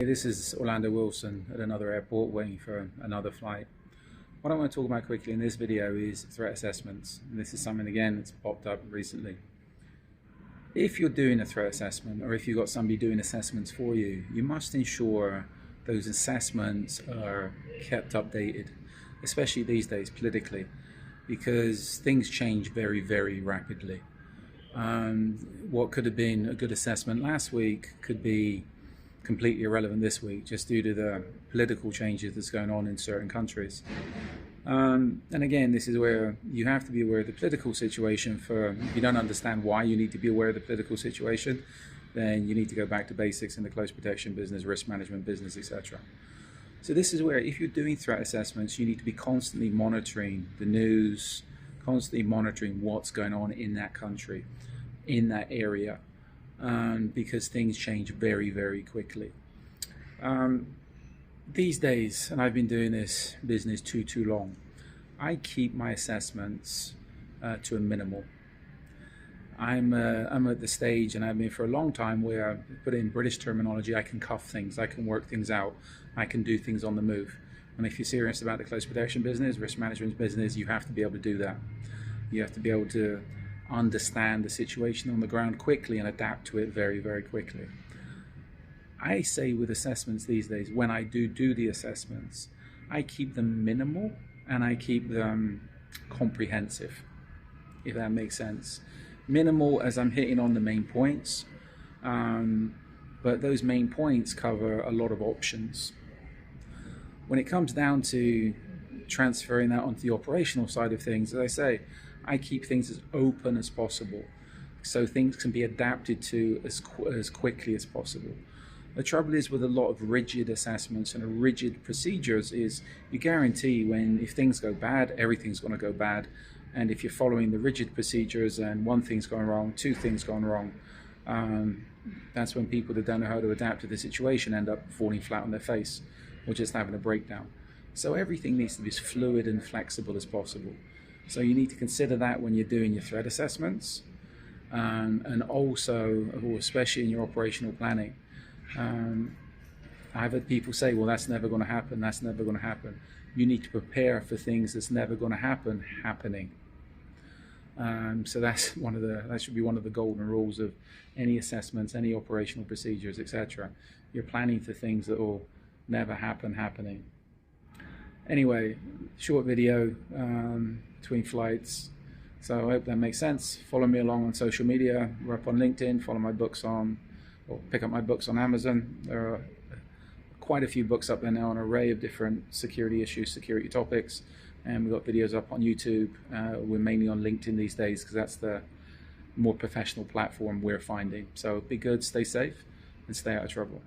This is Orlando Wilson at another airport waiting for another flight. What I want to talk about quickly in this video is threat assessments. And this is something, again, that's popped up recently. If you're doing a threat assessment, or if you've got somebody doing assessments for you, you must ensure those assessments are kept updated, especially these days politically, because things change very, very rapidly. What could have been a good assessment last week could be completely irrelevant this week, just due to the political changes that's going on in certain countries. And again, this is where you have to be aware of the political situation. If you don't understand why you need to be aware of the political situation, then you need to go back to basics in the close protection business, risk management business, etc. So this is where, if you're doing threat assessments, you need to be constantly monitoring the news, constantly monitoring what's going on in that country, in that area, because things change very, very quickly. These days, and I've been doing this business too long, I keep my assessments to a minimal. I'm at the stage, and I've been for a long time, where I put in British terminology, I can cuff things, I can work things out, I can do things on the move. And if you're serious about the close protection business, risk management business, you have to be able to do that. You have to be able to understand the situation on the ground quickly and adapt to it very, very quickly. I say with assessments these days, when I do the assessments, I keep them minimal and I keep them comprehensive, if that makes sense. Minimal as I'm hitting on the main points, but those main points cover a lot of options. When it comes down to transferring that onto the operational side of things, as I say, I keep things as open as possible, so things can be adapted to as quickly as possible. The trouble is with a lot of rigid assessments and rigid procedures is you guarantee if things go bad, everything's going to go bad. And if you're following the rigid procedures and one thing's gone wrong, two things gone wrong, that's when people that don't know how to adapt to the situation end up falling flat on their face or just having a breakdown. So everything needs to be as fluid and flexible as possible. So you need to consider that when you're doing your threat assessments, and also, especially in your operational planning. I've had people say, well, that's never going to happen, that's never going to happen. You need to prepare for things that's never going to happen happening. So that should be one of the golden rules of any assessments, any operational procedures, etc. You're planning for things that will never happen happening. Anyway, short video between flights. So I hope that makes sense. Follow me along on social media. We're up on LinkedIn. Follow my books or pick up my books on Amazon. There are quite a few books up there now on an array of different security issues, security topics. And we've got videos up on YouTube. We're mainly on LinkedIn these days because that's the more professional platform we're finding. So be good, stay safe, and stay out of trouble.